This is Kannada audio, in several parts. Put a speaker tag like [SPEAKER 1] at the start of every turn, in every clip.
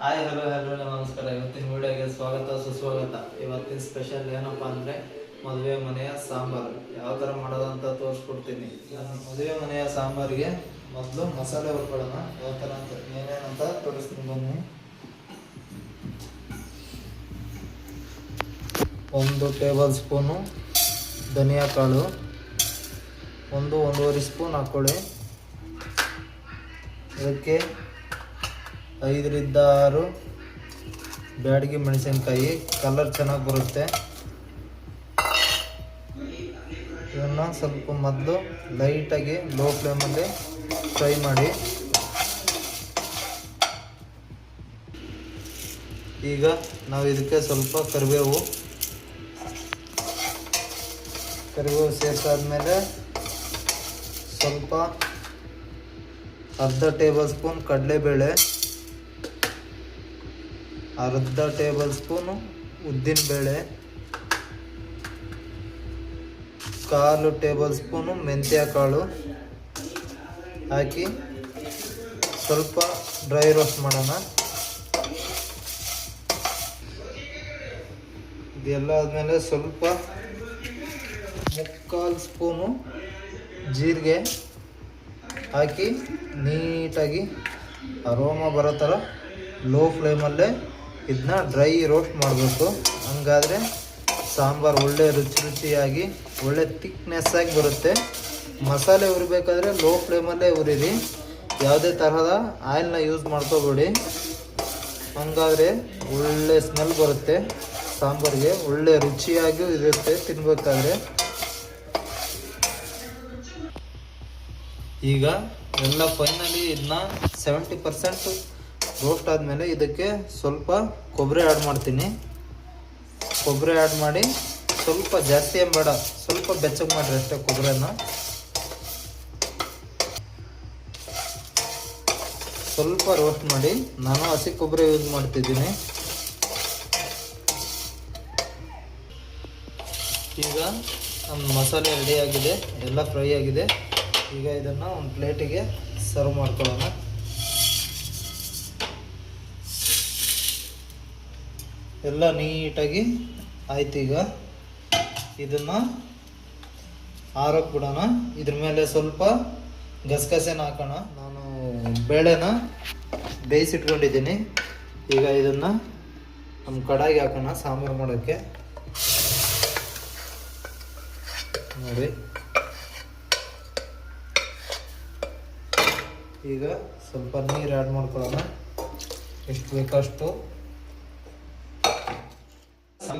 [SPEAKER 1] ಹಾಯ್ ಹಲೋ ನಮಸ್ಕಾರ. ಇವತ್ತಿನ ವಿಡಿಯೋಗೆ ಸ್ವಾಗತ ಸುಸ್ವಾಗತ. ಇವತ್ತಿನ ಸ್ಪೆಷಲ್ ಏನಪ್ಪ ಅಂದರೆ ಮದುವೆ ಮನೆಯ ಸಾಂಬಾರು ಯಾವ ಥರ ಮಾಡೋದಂತ ತೋರಿಸ್ಕೊಡ್ತೀನಿ. ನಾನು ಮದುವೆ ಮನೆಯ ಸಾಂಬಾರಿಗೆ ಮೊದಲು ಮಸಾಲೆ ಹುರ್ಕೊಳ್ಳೋಣ. ಯಾವ ಥರ ಅಂತ ಏನೇನಂತ ತೋರಿಸ್ತೀನಿ ಬನ್ನಿ. 1 ಟೇಬಲ್ ಸ್ಪೂನು ಧನಿಯಾ ಕಾಳು, 1-1.5 ಸ್ಪೂನ್ ಹಾಕ್ಕೊಳ್ಳಿ. ಇದಕ್ಕೆ 5-6 ಬ್ಯಾಡಗಿ ಮೆಣಸಿನ್ಕಾಯಿ, ಕಲರ್ ಚೆನ್ನಾಗಿ ಬರುತ್ತೆ. ಇವನ್ನ ಸ್ವಲ್ಪ ಮೊದಲು ಲೈಟಾಗಿ ಲೋ ಫ್ಲೇಮಲ್ಲಿ ಫ್ರೈ ಮಾಡಿ. ಈಗ ನಾವು ಇದಕ್ಕೆ ಸ್ವಲ್ಪ ಕರಿಬೇವು ಸೇರಿಸಾದ್ಮೇಲೆ ಸ್ವಲ್ಪ ಅರ್ಧ ಟೇಬಲ್ ಸ್ಪೂನ್ ಕಡಲೆಬೇಳೆ, ಅರ್ಧ ಟೇಬಲ್ ಸ್ಪೂನು ಉದ್ದಿನಬೇಳೆ, 1/4 ಟೇಬಲ್ ಸ್ಪೂನು ಮೆಂತ್ಯ ಕಾಳು ಹಾಕಿ ಸ್ವಲ್ಪ ಡ್ರೈ ರೋಸ್ಟ್ ಮಾಡೋಣ. ಇದೆಲ್ಲ ಆದಮೇಲೆ ಸ್ವಲ್ಪ 1/4 ಸ್ಪೂನು ಜೀರಿಗೆ ಹಾಕಿ ನೀಟಾಗಿ ಅರೋಮಾ ಬರೋ ಥರ ಲೋ ಫ್ಲೇಮಲ್ಲೇ ಇದನ್ನ ಡ್ರೈ ರೋಸ್ಟ್ ಮಾಡಬೇಕು. ಹಂಗಾದರೆ ಸಾಂಬಾರು ಒಳ್ಳೆ ರುಚಿಯಾಗಿ ಒಳ್ಳೆ ಥಿಕ್ನೆಸ್ ಆಗಿ ಬರುತ್ತೆ. ಮಸಾಲೆ ಹುರಿಬೇಕಾದ್ರೆ ಲೋ ಫ್ಲೇಮಲ್ಲೇ ಹುರಿರಿ, ಯಾವುದೇ ತರಹದ ಆಯಿಲ್ನ ಯೂಸ್ ಮಾಡ್ಕೋಬೇಡಿ. ಹಂಗಾದರೆ ಒಳ್ಳೆ ಸ್ಮೆಲ್ ಬರುತ್ತೆ, ಸಾಂಬಾರಿಗೆ ಒಳ್ಳೆ ರುಚಿಯಾಗಿಯೂ ಇರುತ್ತೆ ತಿನ್ನಬೇಕಾದ್ರೆ. ಈಗ ಎಲ್ಲ ಫೈನಲಿ ಇದನ್ನ 70% ರೋಸ್ಟ್ ಆದಮೇಲೆ ಇದಕ್ಕೆ ಸ್ವಲ್ಪ ಕೊಬ್ಬರಿ ಆ್ಯಡ್ ಮಾಡ್ತೀನಿ. ಕೊಬ್ಬರಿ ಆ್ಯಡ್ ಮಾಡಿ ಸ್ವಲ್ಪ ಜಾಸ್ತಿ ಏನು ಬೇಡ, ಸ್ವಲ್ಪ ಬೆಚ್ಚಗೆ ಮಾಡಿರಿ ಅಷ್ಟೇ. ಕೊಬ್ಬರಿನ ಸ್ವಲ್ಪ ರೋಸ್ಟ್ ಮಾಡಿ. ನಾನು ಹಸಿ ಕೊಬ್ಬರಿ ಯೂಸ್ ಮಾಡ್ತಿದ್ದೀನಿ. ಈಗ ನಮ್ಮ ಮಸಾಲೆ ರೆಡಿ ಆಗಿದೆ, ಎಲ್ಲ ಫ್ರೈ ಆಗಿದೆ. ಈಗ ಇದನ್ನು ಒಂದು ಪ್ಲೇಟಿಗೆ ಸರ್ವ್ ಮಾಡ್ಕೊಳ್ಳೋಣ. ಎಲ್ಲ ನೀಟಾಗಿ ಆಯ್ತು. ಈಗ ಇದನ್ನು ಆರೋಕ್ಕೆ ಬಿಡೋಣ. ಇದ್ರ ಮೇಲೆ ಸ್ವಲ್ಪ ಗಸಗಸೆನ ಹಾಕೋಣ. ನಾನು ಬೇಳೆನ ಬೇಯಿಸಿಟ್ಕೊಂಡಿದ್ದೀನಿ. ಈಗ ಇದನ್ನು ನಮ್ಮ ಕಡಾಯಿಗೆ ಹಾಕೋಣ ಸಾಂಬಾರು ಮಾಡೋಕ್ಕೆ. ನೋಡಿ, ಈಗ ಸ್ವಲ್ಪ ನೀರು ಆ್ಯಡ್ ಮಾಡ್ಕೊಳ್ಳೋಣ, ಎಷ್ಟು ಬೇಕಷ್ಟು.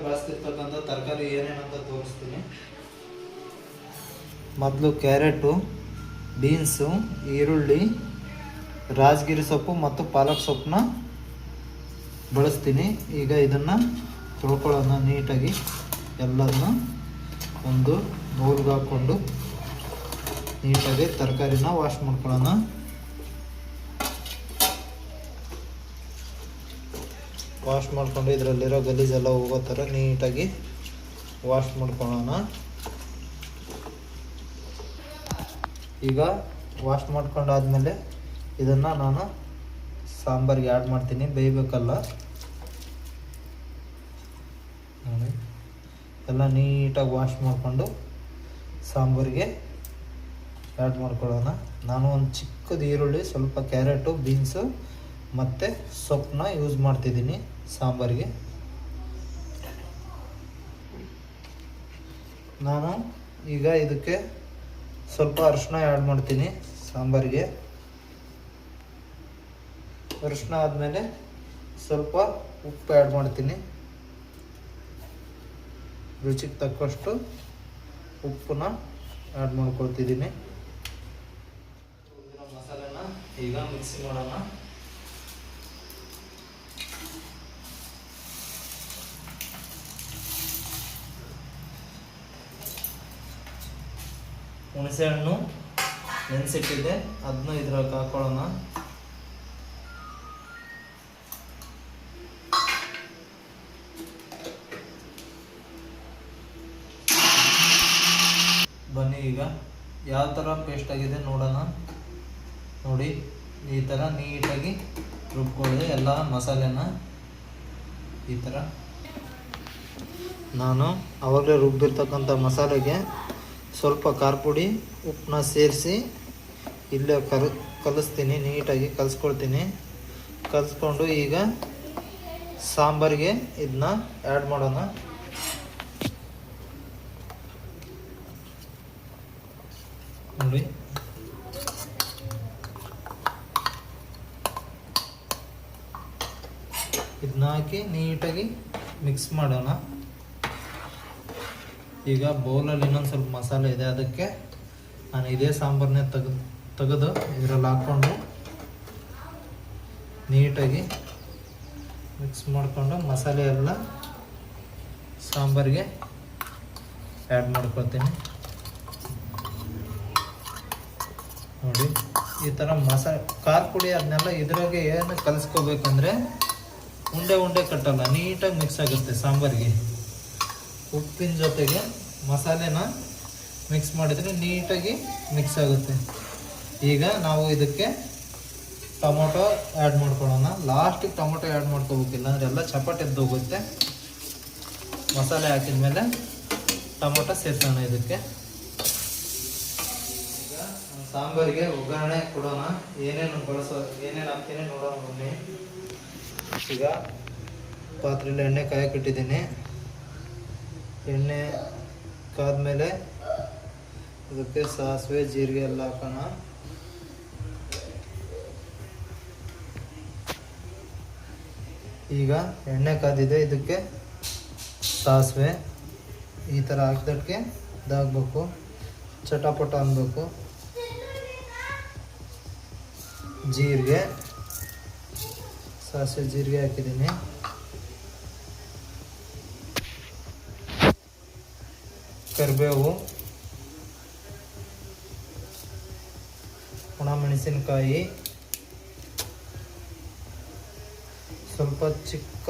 [SPEAKER 1] ಬಳಸ್ತಿರ್ತಕ್ಕಂಥ ತರಕಾರಿ ಏನೇನಂತ ತೋರಿಸ್ತೀನಿ. ಮೊದಲು ಕ್ಯಾರೆಟು, ಬೀನ್ಸು, ಈರುಳ್ಳಿ, ರಾಜಗಿರಿ ಸೊಪ್ಪು ಮತ್ತು ಪಾಲಕ್ ಸೊಪ್ಪನ್ನ ಬಳಸ್ತೀನಿ. ಈಗ ಇದನ್ನು ತೊಳ್ಕೊಳ್ಳೋಣ ನೀಟಾಗಿ. ಎಲ್ಲದನ್ನ ಒಂದು ಬೌಲ್ಗೆ ಹಾಕ್ಕೊಂಡು ನೀಟಾಗಿ ತರಕಾರಿನ ವಾಶ್ ಮಾಡ್ಕೊಳ್ಳೋಣ. ವಾಶ್ ಮಾಡಿಕೊಂಡು ಇದರಲ್ಲಿರೋ ಗಲೀಜೆಲ್ಲ ಹೋಗೋ ಥರ ನೀಟಾಗಿ ವಾಶ್ ಮಾಡ್ಕೊಳ್ಳೋಣ. ಈಗ ವಾಶ್ ಮಾಡ್ಕೊಂಡಾದ್ಮೇಲೆ ಇದನ್ನು ನಾನು ಸಾಂಬಾರಿಗೆ ಆ್ಯಡ್ ಮಾಡ್ತೀನಿ. ಬೇಯಬೇಕಲ್ಲ, ನೋಡಿ ಎಲ್ಲ ನೀಟಾಗಿ ವಾಶ್ ಮಾಡಿಕೊಂಡು ಸಾಂಬಾರಿಗೆ ಆ್ಯಡ್ ಮಾಡ್ಕೊಳ್ಳೋಣ. ನಾನು ಒಂದು ಚಿಕ್ಕದು ಈರುಳ್ಳಿ, ಸ್ವಲ್ಪ ಕ್ಯಾರೆಟು, ಬೀನ್ಸು ಮತ್ತು ಸೊಪ್ಪನ್ನ ಯೂಸ್ ಮಾಡ್ತಿದ್ದೀನಿ ಸಾಂಬಾರಿಗೆ. ನಾನು ಈಗ ಇದಕ್ಕೆ ಸ್ವಲ್ಪ ಅರಿಶಿನ ಆ್ಯಡ್ ಮಾಡ್ತೀನಿ ಸಾಂಬಾರಿಗೆ. ಅರಿಶಿನ ಆದಮೇಲೆ ಸ್ವಲ್ಪ ಉಪ್ಪು ಆ್ಯಡ್ ಮಾಡ್ತೀನಿ. ರುಚಿಗೆ ತಕ್ಕಷ್ಟು ಉಪ್ಪನ್ನ ಆ್ಯಡ್ ಮಾಡ್ಕೊಳ್ತಿದ್ದೀನಿ. ಮಸಾಲೆನ ಈಗ ಮಿಕ್ಸಿ ಮಾಡೋಣ. ಹುಣಸೆ ಹಣ್ಣು ನೆನೆಸಿಟ್ಟಿದ್ದೆ, ಅದನ್ನು ಇದ್ರಾಗ ಹಾಕೊಳ್ಳೋಣ. ಬನ್ನಿ ಈಗ ಯಾವ ಥರ ಪೇಸ್ಟ್ ಆಗಿದೆ ನೋಡೋಣ. ನೋಡಿ, ಈ ಥರ ನೀಟಾಗಿ ರುಬ್ಕೊಳ್ಳಿ ಎಲ್ಲ ಮಸಾಲೆನ ಈ ಥರ. ನಾನು ಆವಾಗಲೇ ರುಬ್ಬಿರ್ತಕ್ಕಂಥ ಮಸಾಲೆಗೆ ಸ್ವಲ್ಪ ಖಾರ ಪುಡಿ ಉಪ್ಪನ್ನ ಸೇರಿಸಿ ಇಲ್ಲೇ ಕಲಿಸ್ತೀನಿ, ನೀಟಾಗಿ ಕಲಿಸ್ಕೊಳ್ತೀನಿ. ಕಲಿಸ್ಕೊಂಡು ಈಗ ಸಾಂಬಾರಿಗೆ ಇದನ್ನ ಆ್ಯಡ್ ಮಾಡೋಣ. ನೋಡಿ, ಇದನ್ನ ಹಾಕಿ ನೀಟಾಗಿ ಮಿಕ್ಸ್ ಮಾಡೋಣ. ಈಗ ಬೌಲಲ್ಲಿ ಇನ್ನೊಂದು ಸ್ವಲ್ಪ ಮಸಾಲೆ ಇದೆ, ಅದಕ್ಕೆ ನಾನು ಇದೇ ಸಾಂಬಾರನ್ನೇ ತೆಗೆದು ಇದರಲ್ಲಿ ಹಾಕ್ಕೊಂಡು ನೀಟಾಗಿ ಮಿಕ್ಸ್ ಮಾಡಿಕೊಂಡು ಮಸಾಲೆ ಎಲ್ಲ ಸಾಂಬಾರಿಗೆ ಆ್ಯಡ್ ಮಾಡ್ಕೊಳ್ತೀನಿ. ನೋಡಿ, ಈ ಥರ ಖಾರ ಪುಡಿ ಅದನ್ನೆಲ್ಲ ಇದ್ರಾಗೆ ಏನು ಕಲಿಸ್ಕೋಬೇಕಂದ್ರೆ ಉಂಡೆ ಉಂಡೆ ಕಟ್ಟಲ್ಲ, ನೀಟಾಗಿ ಮಿಕ್ಸ್ ಆಗುತ್ತೆ ಸಾಂಬಾರಿಗೆ. ಉಪ್ಪಿನ ಜೊತೆಗೆ ಮಸಾಲೆನ ಮಿಕ್ಸ್ ಮಾಡಿದರೆ ನೀಟಾಗಿ ಮಿಕ್ಸ್ ಆಗುತ್ತೆ. ಈಗ ನಾವು ಇದಕ್ಕೆ ಟೊಮೊಟೊ ಆ್ಯಡ್ ಮಾಡ್ಕೊಳ್ಳೋಣ. ಲಾಸ್ಟಿಗೆ ಟೊಮೊಟೊ ಆ್ಯಡ್ ಮಾಡ್ಕೋಬೇಕಿಲ್ಲ ಅಂದರೆ ಎಲ್ಲ ಚಪಾಟಿ ಎದ್ದೋಗುತ್ತೆ. ಮಸಾಲೆ ಹಾಕಿದ ಮೇಲೆ ಟೊಮೊಟೊ ಸೇರಿಸೋಣ ಇದಕ್ಕೆ. ಈಗ ಸಾಂಬಾರಿಗೆ ಒಗ್ಗರಣೆ ಕೊಡೋಣ. ಏನೇನು ಹಾಕ್ತೀನಿ ನೋಡೋಣ ಬನ್ನಿ. ಈಗ ಪಾತ್ರೆಯಲ್ಲಿ ಎಣ್ಣೆ ಕಾಯಕ್ಕಿಟ್ಟಿದ್ದೀನಿ. ಎಣ್ಣೆ ಕಾದ್ಮೇಲೆ ಅದಕ್ಕೆ ಸಾಸಿವೆ ಜೀರಿಗೆ ಎಲ್ಲ ಹಾಕೋಣ. ಈಗ ಎಣ್ಣೆ ಕಾದಿದೆ, ಇದಕ್ಕೆ ಸಾಸಿವೆ ಈ ಥರ ಹಾಕಿದಕ್ಕೆ ಇದಾಗಬೇಕು, ಚಟಪಟ ಅನ್ನಬೇಕು. ಜೀರಿಗೆ, ಸಾಸಿವೆ ಜೀರಿಗೆ ಹಾಕಿದ್ದೀನಿ. ಕರಿಬೇವು, ಒಣಮೆಣಸಿನಕಾಯಿ, ಸ್ವಲ್ಪ ಚಿಕ್ಕ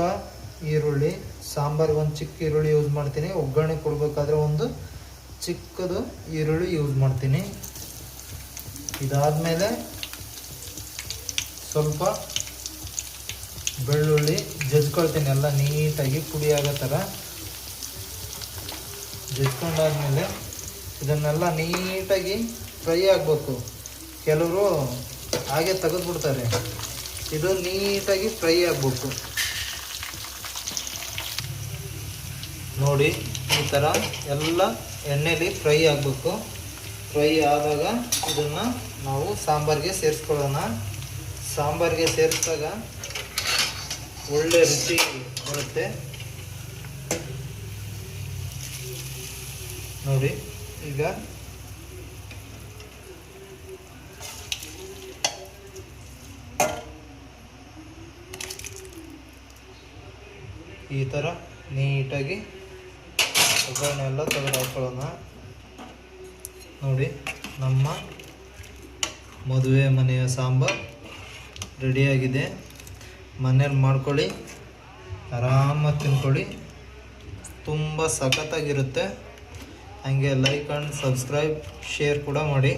[SPEAKER 1] ಈರುಳ್ಳಿ. ಸಾಂಬಾರಿಗೆ ಒಂದು ಚಿಕ್ಕ ಈರುಳ್ಳಿ ಯೂಸ್ ಮಾಡ್ತೀನಿ. ಒಗ್ಗರಣೆ ಕೊಡಬೇಕಾದ್ರೆ ಒಂದು ಚಿಕ್ಕದು ಈರುಳ್ಳಿ ಯೂಸ್ ಮಾಡ್ತೀನಿ. ಇದಾದಮೇಲೆ ಸ್ವಲ್ಪ ಬೆಳ್ಳುಳ್ಳಿ ಜಜ್ಕೊಳ್ತೀನಿ, ಎಲ್ಲ ನೀಟಾಗಿ ಪುಡಿ ಆಗೋ ಥರ ಜಜ್ಕೊಂಡಾದ್ಮೇಲೆ ಇದನ್ನೆಲ್ಲ ನೀಟಾಗಿ ಫ್ರೈ ಆಗಬೇಕು. ಕೆಲವರು ಹಾಗೆ ತೆಗೆದುಬಿಡ್ತಾರೆ, ಇದು ನೀಟಾಗಿ ಫ್ರೈ ಆಗಬೇಕು. ನೋಡಿ, ಈ ಥರ ಎಲ್ಲ ಎಣ್ಣೆಲಿ ಫ್ರೈ ಆಗಬೇಕು. ಫ್ರೈ ಆದಾಗ ಇದನ್ನು ನಾವು ಸಾಂಬಾರಿಗೆ ಸೇರಿಸ್ಕೊಳ್ಳೋಣ. ಸಾಂಬಾರಿಗೆ ಸೇರಿಸಿದಾಗ ಒಳ್ಳೆ ರುಚಿ ಬರುತ್ತೆ. ನೋಡಿ, ಈಗ ಈ ಥರ ನೀಟಾಗಿ ಒಗ್ಗರಣೆ ಎಲ್ಲ ತೆಗೆದು ಹಾಕೊಳ್ಳೋಣ. ನೋಡಿ, ನಮ್ಮ ಮದುವೆ ಮನೆಯ ಸಾಂಬಾರು ರೆಡಿಯಾಗಿದೆ. ಮನೇಲಿ ಮಾಡ್ಕೊಳ್ಳಿ, ಆರಾಮಾಗಿ ತಿನ್ಕೊಳ್ಳಿ, ತುಂಬ ಸಖತ್ತಾಗಿರುತ್ತೆ. ಹಾಗೆ ಲೈಕ್ ಆ್ಯಂಡ್ ಸಬ್ಸ್ಕ್ರೈಬ್, ಶೇರ್ ಕೂಡ ಮಾಡಿ.